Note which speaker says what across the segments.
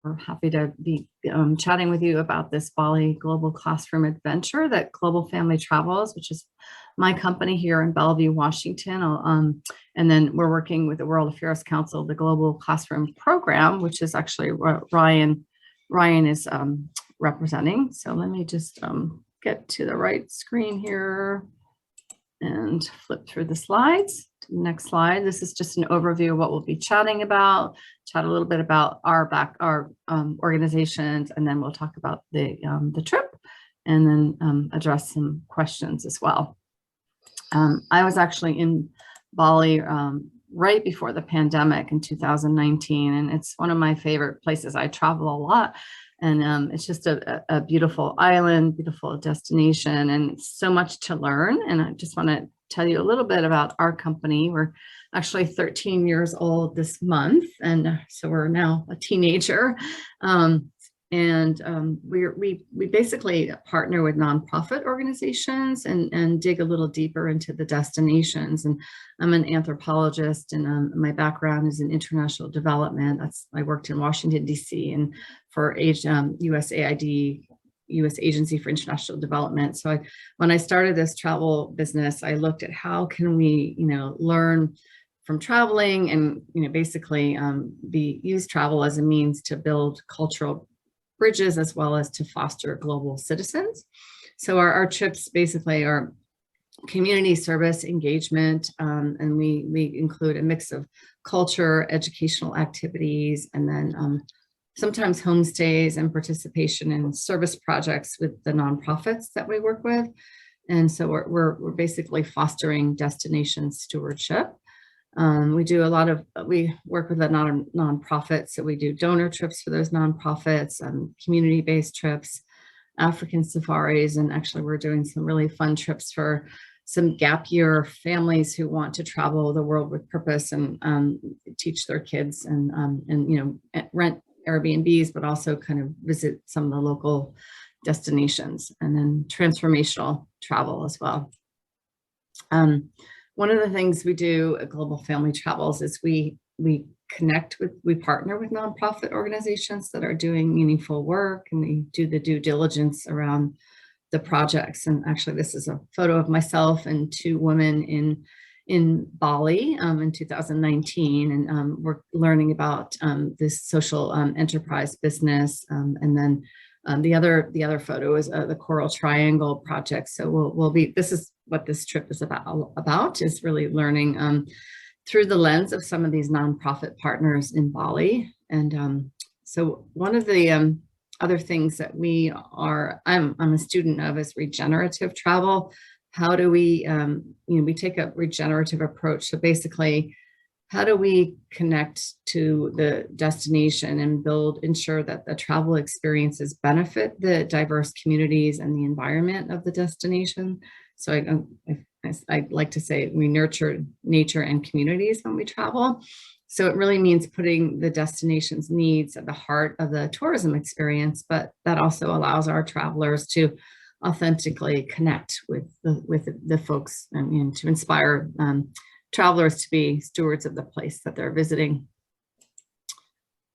Speaker 1: We're happy to be chatting with you about this Bali Global Classroom Adventure that Global Family Travels, which is my company here in Bellevue, Washington. And then we're working with the World Affairs Council, the Global Classroom Program, which is actually what Ryan is representing. So let me just get to the right screen here and flip through the slides. To the next slide. This is just an overview of what we'll be chatting about. Chat a little bit about our organizations, and then we'll talk about the trip, and then address some questions as well. I was actually in Bali right before the pandemic in 2019, and it's one of my favorite places. I travel a lot, and it's just a beautiful island, beautiful destination, and so much to learn. And I just want to tell you a little bit about our company. We're actually 13 years old this month, and so we're now a teenager. We basically partner with nonprofit organizations and dig a little deeper into the destinations. And I'm an anthropologist, and my background is in international development. I worked in Washington, D.C. and for USAID, U.S. Agency for International Development. So when I started this travel business, I looked at how can we, learn from traveling and, basically use travel as a means to build cultural bridges as well as to foster global citizens. So our trips basically are community service engagement, and we include a mix of culture, educational activities, and then sometimes homestays and participation in service projects with the nonprofits that we work with. And so we're basically fostering destination stewardship. We work with a nonprofit, so we do donor trips for those nonprofits, community-based trips, African safaris, and actually we're doing some really fun trips for some gap year families who want to travel the world with purpose and teach their kids and rent Airbnbs, but also kind of visit some of the local destinations, and then transformational travel as well. One of the things we do at Global Family Travels is we partner with nonprofit organizations that are doing meaningful work, and we do the due diligence around the projects. And actually, this is a photo of myself and two women in Bali in 2019, and we're learning about this social enterprise business. And then the other photo is the Coral Triangle project. So this is what this trip is about is really learning through the lens of some of these nonprofit partners in Bali. And so one of the other things that I'm a student of is regenerative travel. How do we, we take a regenerative approach. So basically, how do we connect to the destination and ensure that the travel experiences benefit the diverse communities and the environment of the destination? So I like to say we nurture nature and communities when we travel. So it really means putting the destination's needs at the heart of the tourism experience, but that also allows our travelers to authentically connect with the folks and to inspire travelers to be stewards of the place that they're visiting.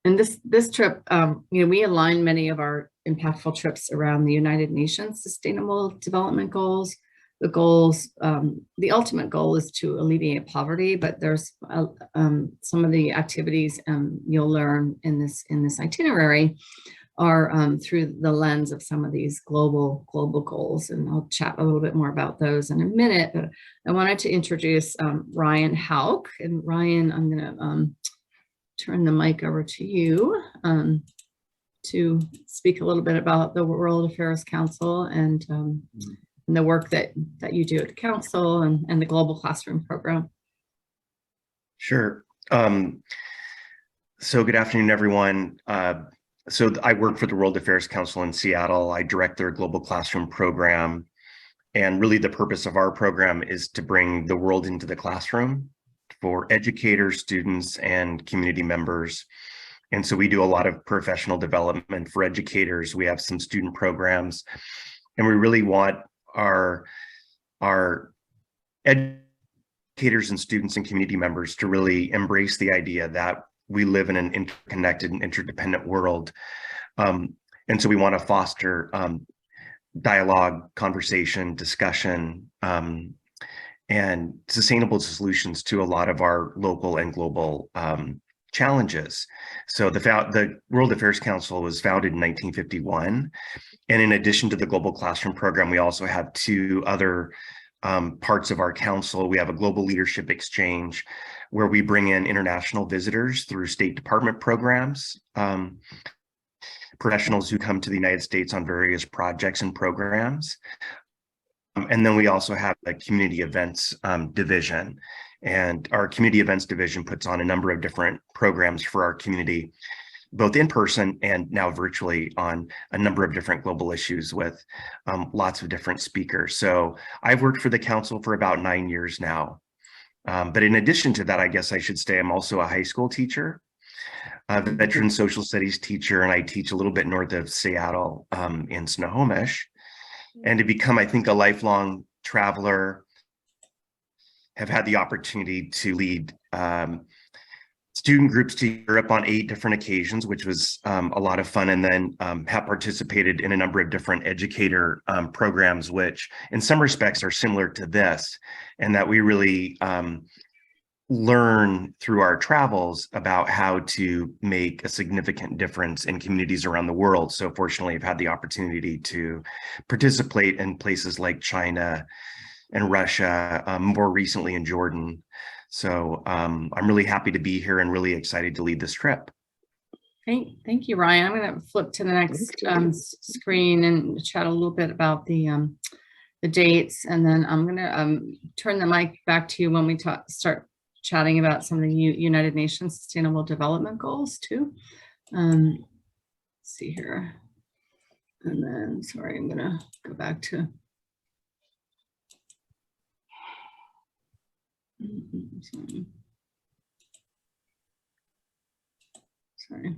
Speaker 1: And this trip, we align many of our impactful trips around the United Nations Sustainable Development Goals. The ultimate goal is to alleviate poverty, but there's some of the activities you'll learn in this itinerary are through the lens of some of these global goals, and I'll chat a little bit more about those in a minute. But I wanted to introduce Ryan Hauk, and Ryan, I'm going to turn the mic over to you to speak a little bit about the World Affairs Council and the work that you do at the council and the Global Classroom Program.
Speaker 2: Sure. So good afternoon, everyone. So I work for the World Affairs Council in Seattle. I direct their Global Classroom Program. And really the purpose of our program is to bring the world into the classroom for educators, students, and community members. And so we do a lot of professional development for educators. We have some student programs, and we really want our educators and students and community members to really embrace the idea that we live in an interconnected and interdependent world. And so we want to foster dialogue, conversation, discussion, and sustainable solutions to a lot of our local and global challenges. So the World Affairs Council was founded in 1951. And in addition to the Global Classroom Program, we also have two other parts of our council. We have a global leadership exchange where we bring in international visitors through State Department programs, professionals who come to the United States on various projects and programs. And then we also have a community events division. And our community events division puts on a number of different programs for our community, both in person and now virtually, on a number of different global issues with lots of different speakers. So I've worked for the council for about 9 years now. But in addition to that, I guess I should say I'm also a high school teacher, a veteran social studies teacher, and I teach a little bit north of Seattle in Snohomish. And to become, I think, a lifelong traveler, have had the opportunity to lead student groups to Europe on 8 different occasions, which was a lot of fun, and then have participated in a number of different educator programs, which in some respects are similar to this, and that we really learn through our travels about how to make a significant difference in communities around the world. So fortunately, I've had the opportunity to participate in places like China and Russia, more recently in Jordan. So I'm really happy to be here and really excited to lead this trip.
Speaker 1: Thank you, Ryan. I'm going to flip to the next screen and chat a little bit about the dates, and then I'm going to turn the mic back to you when we start chatting about some of the United Nations Sustainable Development Goals too. Let's see here. And then, sorry, I'm gonna go back to, sorry.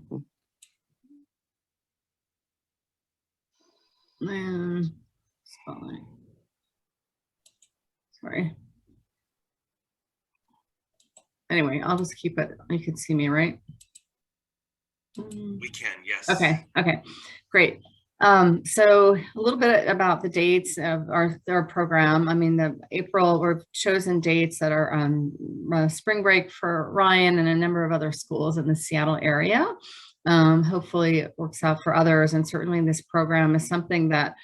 Speaker 1: And spotlight. Sorry. Anyway, I'll just keep it. You can see me, right?
Speaker 2: We can, yes.
Speaker 1: Okay, great. So a little bit about the dates of our program. I mean, the April, we've chosen dates that are spring break for Ryan and a number of other schools in the Seattle area. Hopefully it works out for others, and certainly this program is something that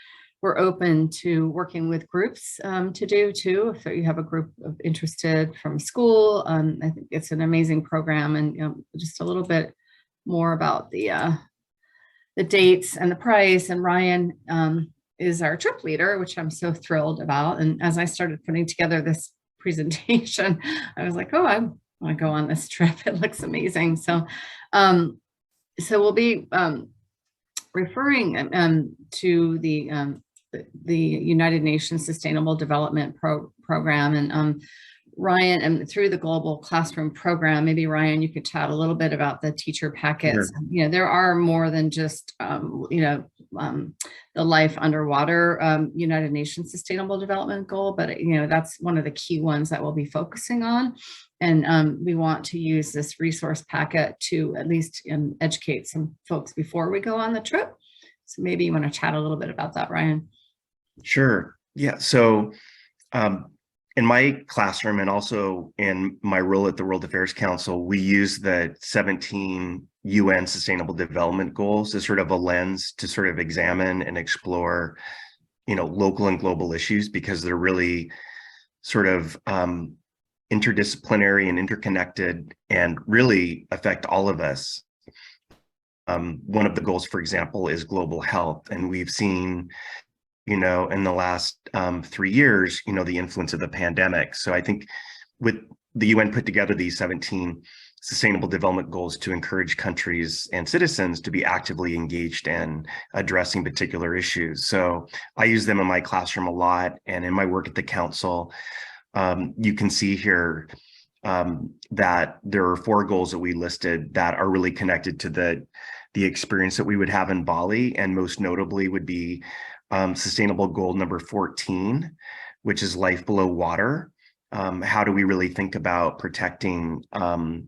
Speaker 1: we're open to working with groups to do too. If you have a group of interested from school, I think it's an amazing program. And just a little bit more about the dates and the price. And Ryan is our trip leader, which I'm so thrilled about. And as I started putting together this presentation, I was like, oh, I want to go on this trip. It looks amazing. So, so we'll be referring to the United Nations Sustainable Development Program, and Ryan, and through the Global Classroom Program, maybe Ryan, you could chat a little bit about the teacher packets. Sure. There are more than just the life underwater United Nations Sustainable Development Goal, but that's one of the key ones that we'll be focusing on. And we want to use this resource packet to at least educate some folks before we go on the trip. So maybe you want to chat a little bit about that, Ryan.
Speaker 2: Sure. Yeah. So in my classroom and also in my role at the World Affairs Council, we use the 17 UN Sustainable Development Goals as sort of a lens to sort of examine and explore, local and global issues, because they're really sort of interdisciplinary and interconnected and really affect all of us. One of the goals, for example, is global health. And we've seen, in the last 3 years, the influence of the pandemic. So I think with the UN put together these 17 Sustainable Development Goals to encourage countries and citizens to be actively engaged in addressing particular issues. So I use them in my classroom a lot, and in my work at the council. You can see here that there are 4 goals that we listed that are really connected to the experience that we would have in Bali, and most notably would be sustainable goal number 14, which is life below water. how do we really think about protecting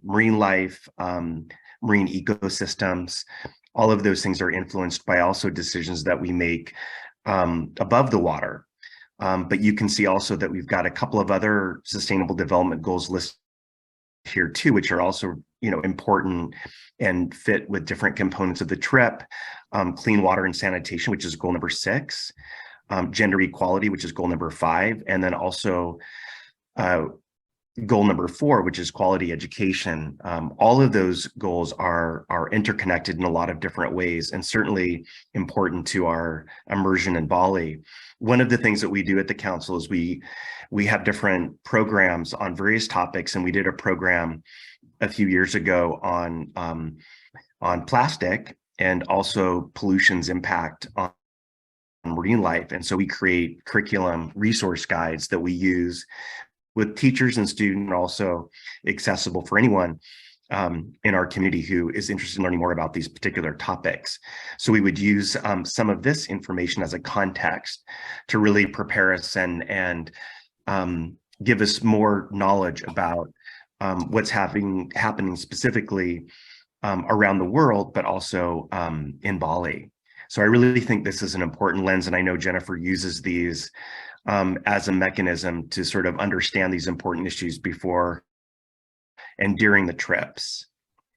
Speaker 2: marine life, marine ecosystems? All of those things are influenced by also decisions that we make above the water. But you can see also that we've got a couple of other sustainable development goals listed here too, which are also, important and fit with different components of the trip. Clean water and sanitation, which is goal number 6. Gender equality, which is goal number 5. And then also goal number 4, which is quality education. All of those goals are interconnected in a lot of different ways, and certainly important to our immersion in Bali. One of the things that we do at the council is we have different programs on various topics, and we did a program a few years ago on plastic and also pollution's impact on marine life. And so we create curriculum resource guides that we use with teachers and students, also accessible for anyone in our community who is interested in learning more about these particular topics. So we would use some of this information as a context to really prepare us and give us more knowledge about what's happening specifically around the world, but also in Bali. So I really think this is an important lens, and I know Jennifer uses these as a mechanism to sort of understand these important issues before and during the trips.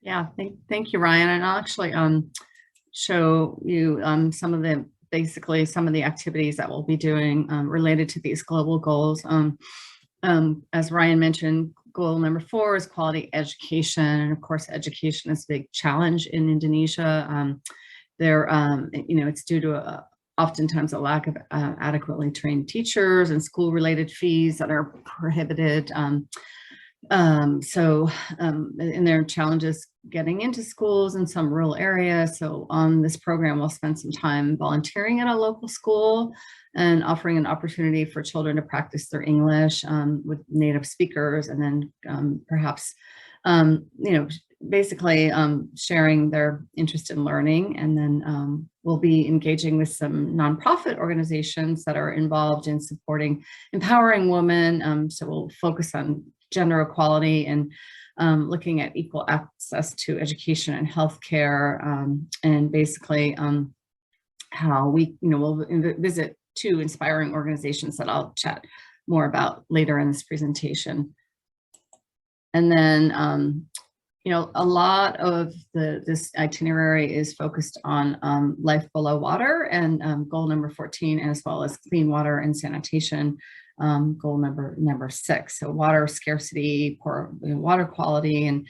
Speaker 1: Yeah, thank you, Ryan. And I'll actually show you some of the activities that we'll be doing related to these global goals. As Ryan mentioned, goal number 4 is quality education. And of course, education is a big challenge in Indonesia. It's due to oftentimes a lack of adequately trained teachers and school-related fees that are prohibited. And there are challenges getting into schools in some rural areas. So on this program, we'll spend some time volunteering at a local school and offering an opportunity for children to practice their English with native speakers, and then perhaps, basically sharing their interest in learning. And then we'll be engaging with some nonprofit organizations that are involved in supporting empowering women. So we'll focus on gender equality and looking at equal access to education and healthcare, and basically how we'll visit 2 inspiring organizations that I'll chat more about later in this presentation. And then a lot of this itinerary is focused on life below water and goal number 14, as well as clean water and sanitation, goal number 6. So water scarcity, poor water quality, and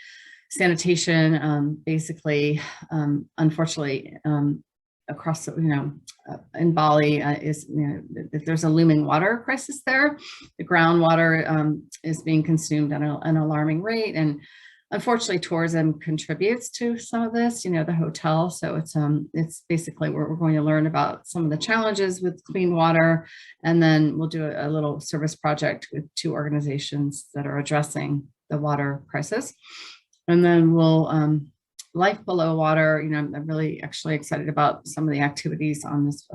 Speaker 1: sanitation. Basically, unfortunately, across in Bali there's a looming water crisis there. The groundwater is being consumed at an alarming rate, and unfortunately, tourism contributes to some of this, the hotel. So it's basically we're going to learn about some of the challenges with clean water, and then we'll do a little service project with 2 organizations that are addressing the water crisis. And then we'll life below water. I'm really actually excited about some of the activities on this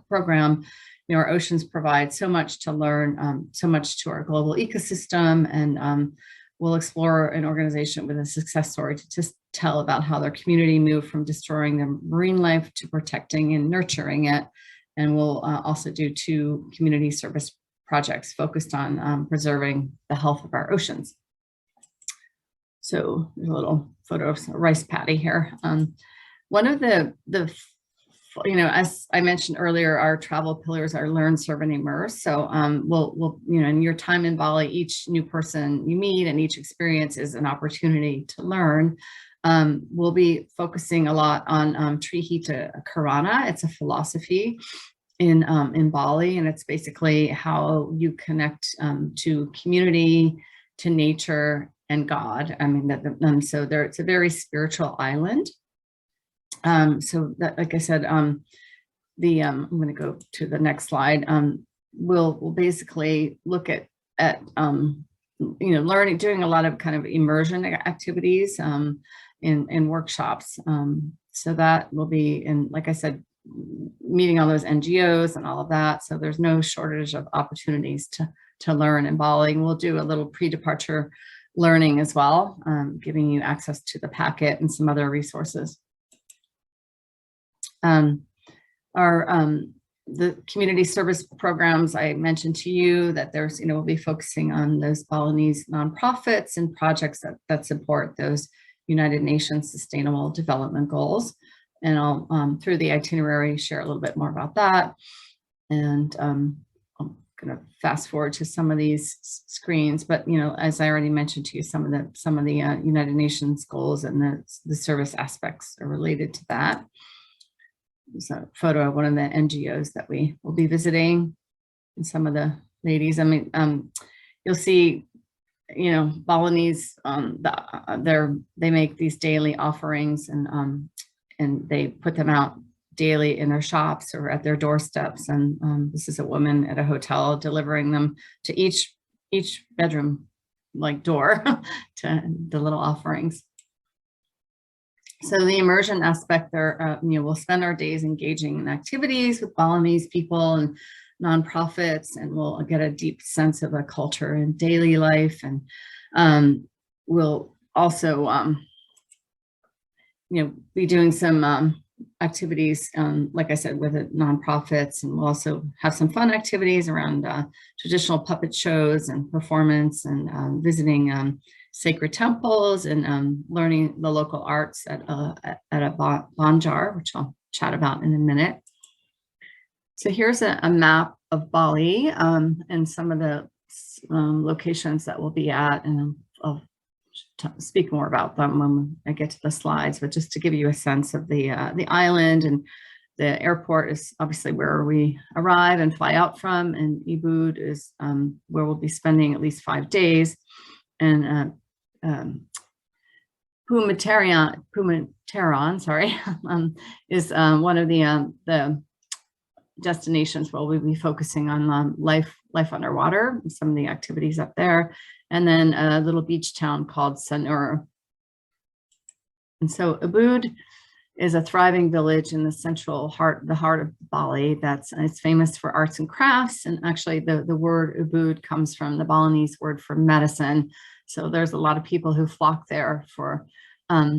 Speaker 1: program. Our oceans provide so much to learn, so much to our global ecosystem, and we'll explore an organization with a success story to just tell about how their community moved from destroying their marine life to protecting and nurturing it. And we'll also do 2 community service projects focused on preserving the health of our oceans. So there's a little photo of a rice paddy here. One of the as I mentioned earlier, our travel pillars are learn, serve, and immerse. So we'll in your time in Bali, each new person you meet and each experience is an opportunity to learn. We'll be focusing a lot on Trihita Karana. It's a philosophy in Bali, and it's basically how you connect to community, to nature, and God. So it's a very spiritual island. So that, like I said, I'm going to go to the next slide. We'll basically look at learning, doing a lot of kind of immersion activities in workshops. So that will be, and like I said, meeting all those NGOs and all of that. So there's no shortage of opportunities to to learn in Bali. And we'll do a little pre-departure learning as well, giving you access to the packet and some other resources. The community service programs, I mentioned to you that there's, we'll be focusing on those Balinese nonprofits and projects that support those United Nations Sustainable Development Goals. And I'll, through the itinerary, share a little bit more about that. And I'm going to fast forward to some of these screens, but as I already mentioned to you, some of the United Nations goals and the service aspects are related to that. There's a photo of one of the NGOs that we will be visiting, and some of the ladies. I mean, you'll see, Balinese. They make these daily offerings, and they put them out daily in their shops or at their doorsteps. And this is a woman at a hotel delivering them to each bedroom, like door, to the little offerings. So the immersion aspect there, we'll spend our days engaging in activities with Balinese people and nonprofits, and we'll get a deep sense of a culture and daily life. And we'll also, be doing some activities, like I said, with the nonprofits, and we'll also have some fun activities around traditional puppet shows and performance, and visiting sacred temples, and learning the local arts at a banjar, which I'll chat about in a minute. So here's a map of Bali, and some of the locations that we'll be at, and I'll speak more about them when I get to the slides, but just to give you a sense of the island. And the airport is obviously where we arrive and fly out from, and Ubud is where we'll be spending at least 5 days. And Pumateran, sorry, is one of the destinations where we'll be focusing on life underwater, some of the activities up there, and then a little beach town called Sanur. And so Ubud is a thriving village in the the heart of Bali. It's famous for arts and crafts, and actually the word Ubud comes from the Balinese word for medicine. So there's a lot of people who flock there for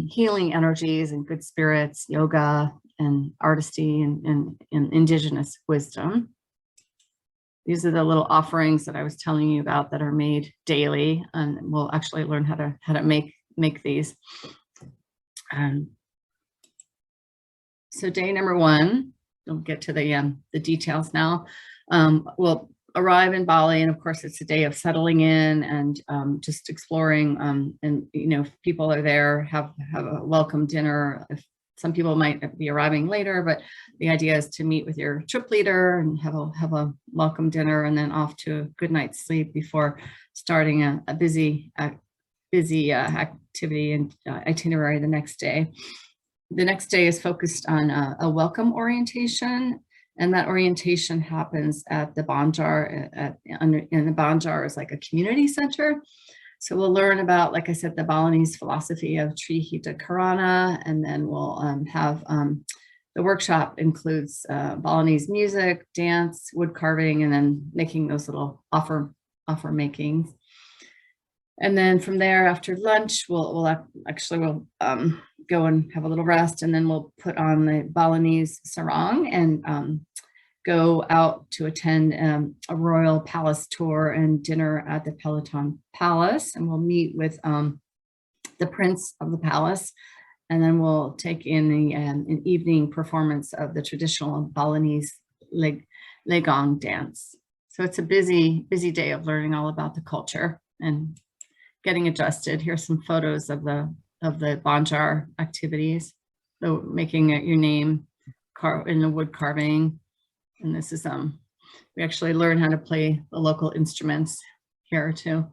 Speaker 1: healing energies and good spirits, yoga, and artistry, and indigenous wisdom. These are the little offerings that I was telling you about that are made daily, and we'll actually learn how to make these. So day number 1, we'll get to the details now. We'll arrive in Bali, and of course it's a day of settling in and just exploring. And if people are there, have a welcome dinner. If some people might be arriving later, but the idea is to meet with your trip leader and have a welcome dinner, and then off to a good night's sleep before starting a busy activity and itinerary the next day. The next day is focused on a welcome orientation, and that orientation happens at the banjar. And the banjar is like a community center. So we'll learn about, like I said, the Balinese philosophy of Trihita Karana, and then we'll have the workshop includes Balinese music, dance, wood carving, and then making those little offer makings. And then from there, after lunch, we'll go and have a little rest, and then we'll put on the Balinese sarong and go out to attend a royal palace tour and dinner at the Peloton Palace, and we'll meet with the prince of the palace, and then we'll take in an evening performance of the traditional Balinese legong dance. So it's a busy day of learning all about the culture and getting adjusted. Here's some photos of the banjar activities, so making your name in the wood carving. And this is we actually learn how to play the local instruments here too.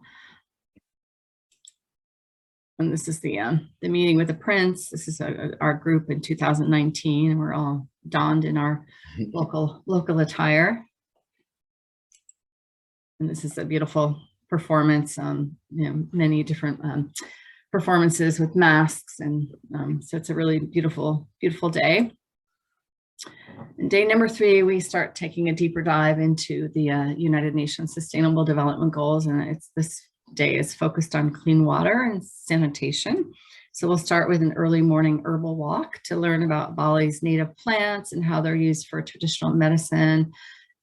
Speaker 1: And this is the meeting with the prince. This is our group in 2019, and we're all donned in our local attire. And this is a beautiful performance. Many different performances with masks, and so it's a really beautiful day. Day number 3, we start taking a deeper dive into the United Nations Sustainable Development Goals, and this day is focused on clean water and sanitation. So we'll start with an early morning herbal walk to learn about Bali's native plants and how they're used for traditional medicine.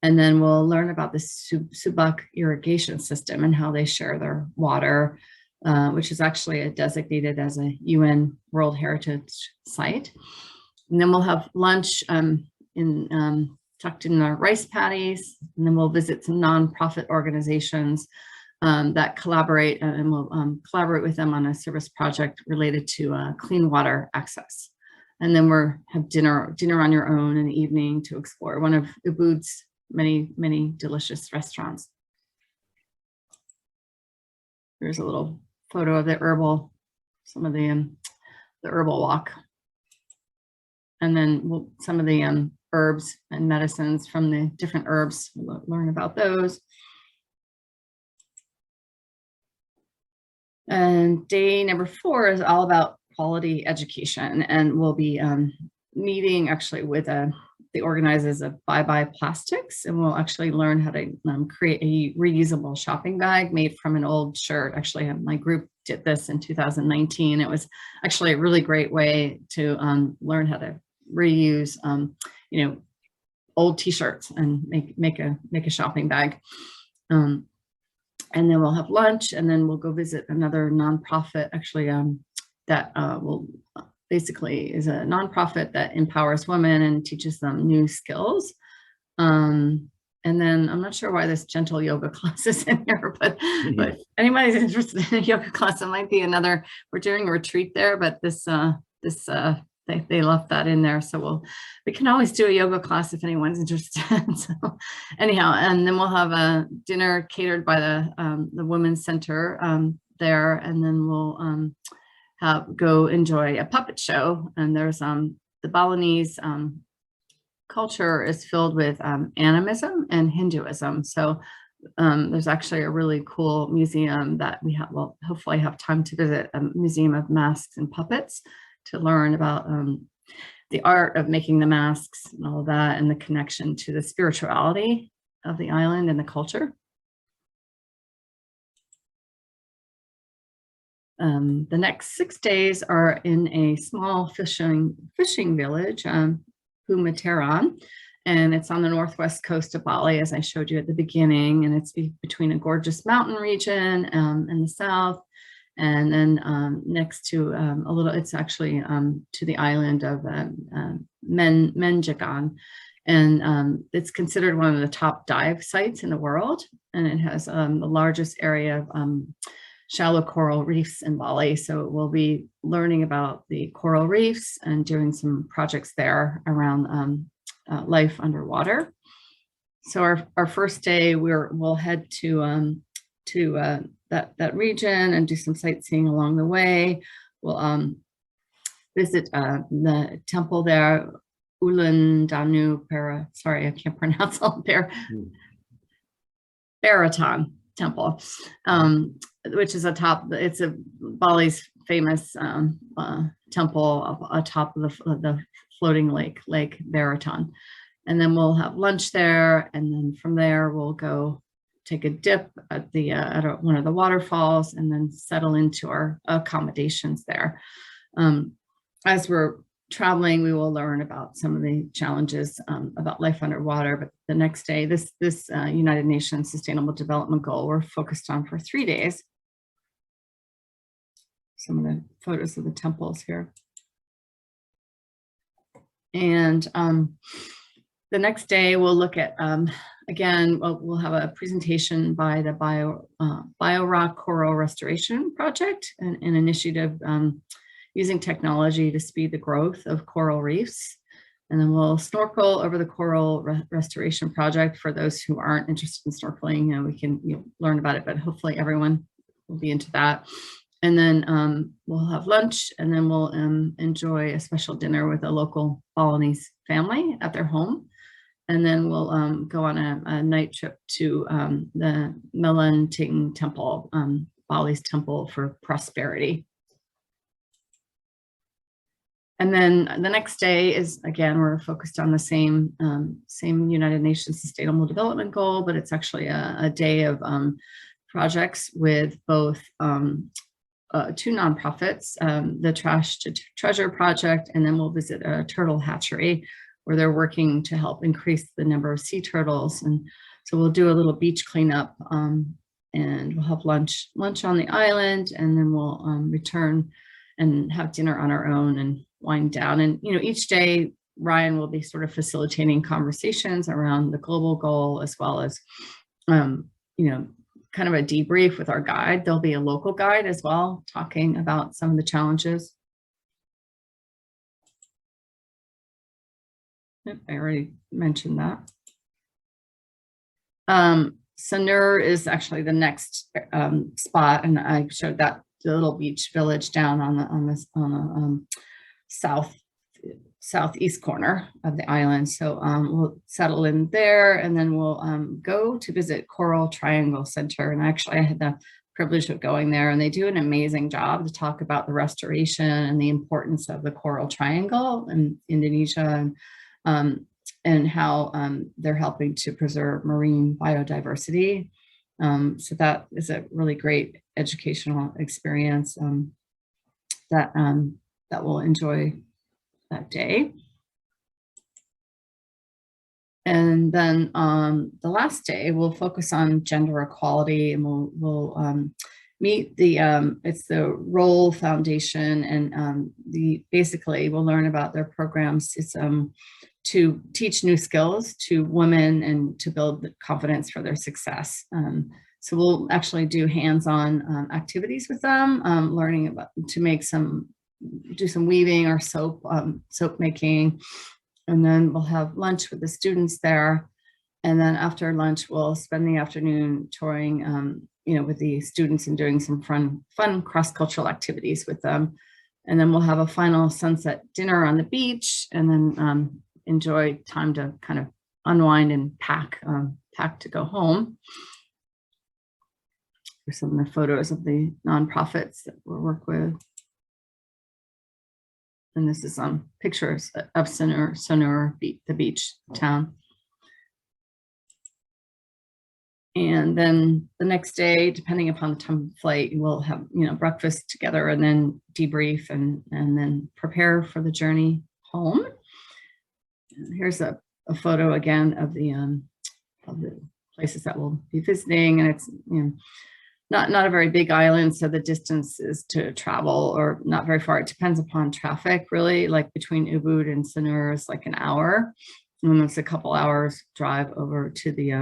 Speaker 1: And then we'll learn about the Subak irrigation system and how they share their water, which is actually designated as a UN World Heritage Site. And then we'll have lunch tucked in our rice paddies, and then we'll visit some nonprofit organizations that collaborate, and we'll collaborate with them on a service project related to clean water access. And then we'll have dinner on your own in the evening to explore one of Ubud's many delicious restaurants. Here's a little photo of the some of the herbal walk. And then some of the herbs and medicines from the different herbs, we'll learn about those. And day number 4 is all about quality education, and we'll be meeting actually with the organizers of Bye Bye Plastics, and we'll actually learn how to create a reusable shopping bag made from an old shirt. Actually, my group did this in 2019. It was actually a really great way to learn how to reuse, old T-shirts and make a shopping bag. And then we'll have lunch, and then we'll go visit another nonprofit, actually, that will basically is a nonprofit that empowers women and teaches them new skills. And then I'm not sure why this gentle yoga class is in here, but if anybody's interested in a yoga class, it might be another. We're doing a retreat there, but they left that in there, so we can always do a yoga class if anyone's interested. So anyhow, and then we'll have a dinner catered by the Women's Center there, and then we'll go enjoy a puppet show. And there's the Balinese culture is filled with animism and Hinduism. So there's actually a really cool museum that we'll hopefully have time to visit, a museum of masks and puppets, to learn about the art of making the masks and all of that, and the connection to the spirituality of the island and the culture. The next 6 days are in a small fishing village, Pumateran, and it's on the northwest coast of Bali, as I showed you at the beginning, and it's between a gorgeous mountain region in the south, and then next to it's actually to the island of Menjagan, and it's considered one of the top dive sites in the world, and it has the largest area of shallow coral reefs in Bali. So we'll be learning about the coral reefs and doing some projects there around life underwater. So our first day, we'll head to that region and do some sightseeing along the way. We'll visit the temple there, Ulan sorry, I can't pronounce all Baratan Temple, which is it's a Bali's famous temple atop of the floating lake Baratan. And then we'll have lunch there, and then from there we'll go take a dip at one of the waterfalls, and then settle into our accommodations there. As we're traveling, we will learn about some of the challenges about life underwater. But the next day, this United Nations Sustainable Development Goal, we're focused on for 3 days. Some of the photos of the temples here. And the next day, we'll look at, again, we'll have a presentation by the BioRock Coral Restoration Project, an initiative using technology to speed the growth of coral reefs. And then we'll snorkel over the coral restoration project. For those who aren't interested in snorkeling, we can learn about it, but hopefully everyone will be into that. And then we'll have lunch, and then we'll enjoy a special dinner with a local Balinese family at their home. And then we'll go on a night trip to the Melanting Temple, Bali's temple for prosperity. And then the next day is, again, we're focused on the same United Nations Sustainable Development Goal, but it's actually a day of projects with both two nonprofits, the Trash to Treasure Project, and then we'll visit a turtle hatchery where they're working to help increase the number of sea turtles. And so we'll do a little beach cleanup, and we'll have lunch on the island, and then we'll return and have dinner on our own and wind down. And, you know, each day Ryan will be sort of facilitating conversations around the global goal, as well as, you know, kind of a debrief with our guide. There'll be a local guide as well, talking about some of the challenges. I already mentioned that. Sanur is actually the next spot, and I showed that the little beach village down on the southeast corner of the island. So we'll settle in there, and then we'll go to visit Coral Triangle Center. And actually, I had the privilege of going there, and they do an amazing job to talk about the restoration and the importance of the Coral Triangle in Indonesia, and how they're helping to preserve marine biodiversity. So that is a really great educational experience that we'll enjoy that day. And then the last day, we'll focus on gender equality, and we'll meet it's the Roll Foundation, and basically we'll learn about their programs. It's to teach new skills to women and to build confidence for their success. So we'll actually do hands-on activities with them, learning about do some weaving or soap making, and then we'll have lunch with the students there. And then after lunch, we'll spend the afternoon touring, you know, with the students and doing some fun cross-cultural activities with them. And then we'll have a final sunset dinner on the beach, and then enjoy time to kind of unwind and pack to go home. Here's some of the photos of the nonprofits that we'll work with. And this is pictures of Sanur, the beach town. And then the next day, depending upon the time of flight, we'll have, you know, breakfast together, and then debrief, and then prepare for the journey home. And here's a photo again of the places that we'll be visiting, and it's, you know, not a very big island, so the distances to travel are not very far. It depends upon traffic, really. Like between Ubud and Sanur is like an hour, and it's a couple hours drive over to the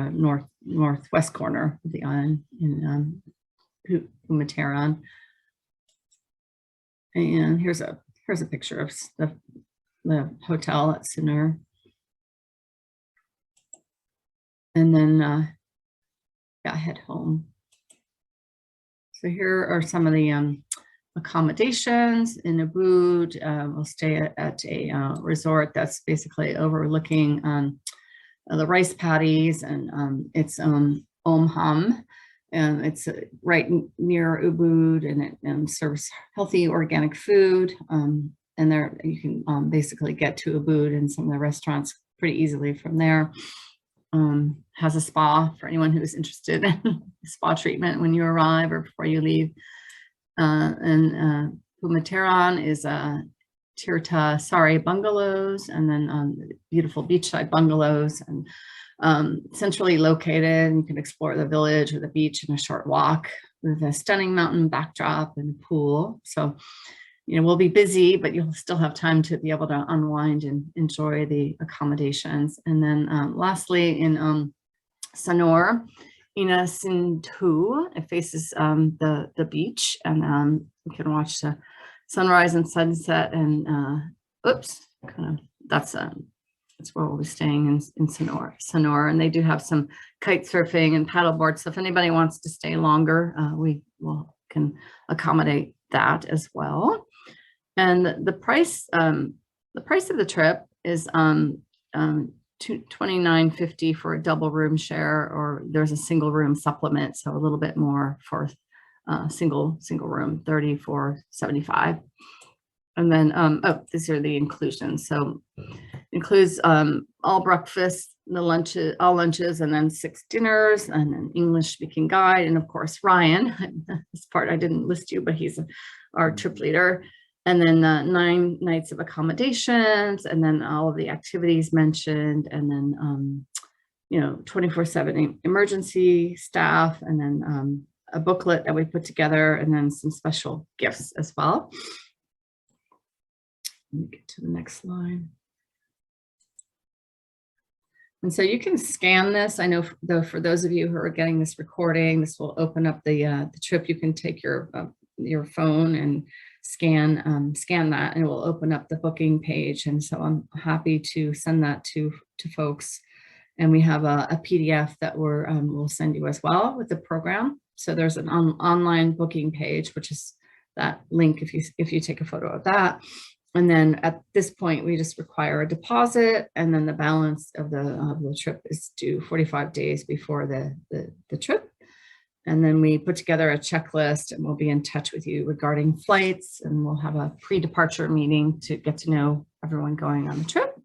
Speaker 1: northwest corner of the island in Pumateran. And here's a picture of the hotel at Sanur. And then head home. So here are some of the accommodations in Ubud. We'll stay at a resort that's basically overlooking the rice paddies, and it's Omham, and it's right near Ubud, and it serves healthy organic food. And there you can basically get to Ubud and some of the restaurants pretty easily from there. Has a spa for anyone who is interested in spa treatment when you arrive or before you leave. And Pumateran is Tirta Sari bungalows, and then beautiful beachside bungalows, and centrally located. You can explore the village or the beach in a short walk with a stunning mountain backdrop and a pool. So, you know, we'll be busy, but you'll still have time to be able to unwind and enjoy the accommodations. And then lastly, in Sanur, Ina Sindhu, it faces the beach, and you can watch the sunrise and sunset. And that's where we'll be staying in Sanur. And they do have some kite surfing and paddleboard. So if anybody wants to stay longer, we can accommodate that as well. And the price of the trip is $29.50 for a double room share, or there's a single room supplement, so a little bit more for single room, $34.75. And then, oh, these are the inclusions. So includes all breakfast, the lunches, all lunches, and then 6 dinners, and an English speaking guide. And of course, Ryan, this part I didn't list you, but he's our trip leader. And then 9 nights of accommodations, and then all of the activities mentioned, and then, 24/7 emergency staff, and then a booklet that we put together, and then some special gifts as well. Let me get to the next slide. And so you can scan this. I know though, for those of you who are getting this recording, this will open up the trip. You can take your phone and scan that, and it will open up the booking page. And so I'm happy to send that to folks. And we have a PDF that we'll send you as well with the program. So there's an online booking page, which is that link if you take a photo of that. And then at this point, we just require a deposit, and then the balance of the trip is due 45 days before the trip. And then we put together a checklist, and we'll be in touch with you regarding flights, and we'll have a pre-departure meeting to get to know everyone going on the trip.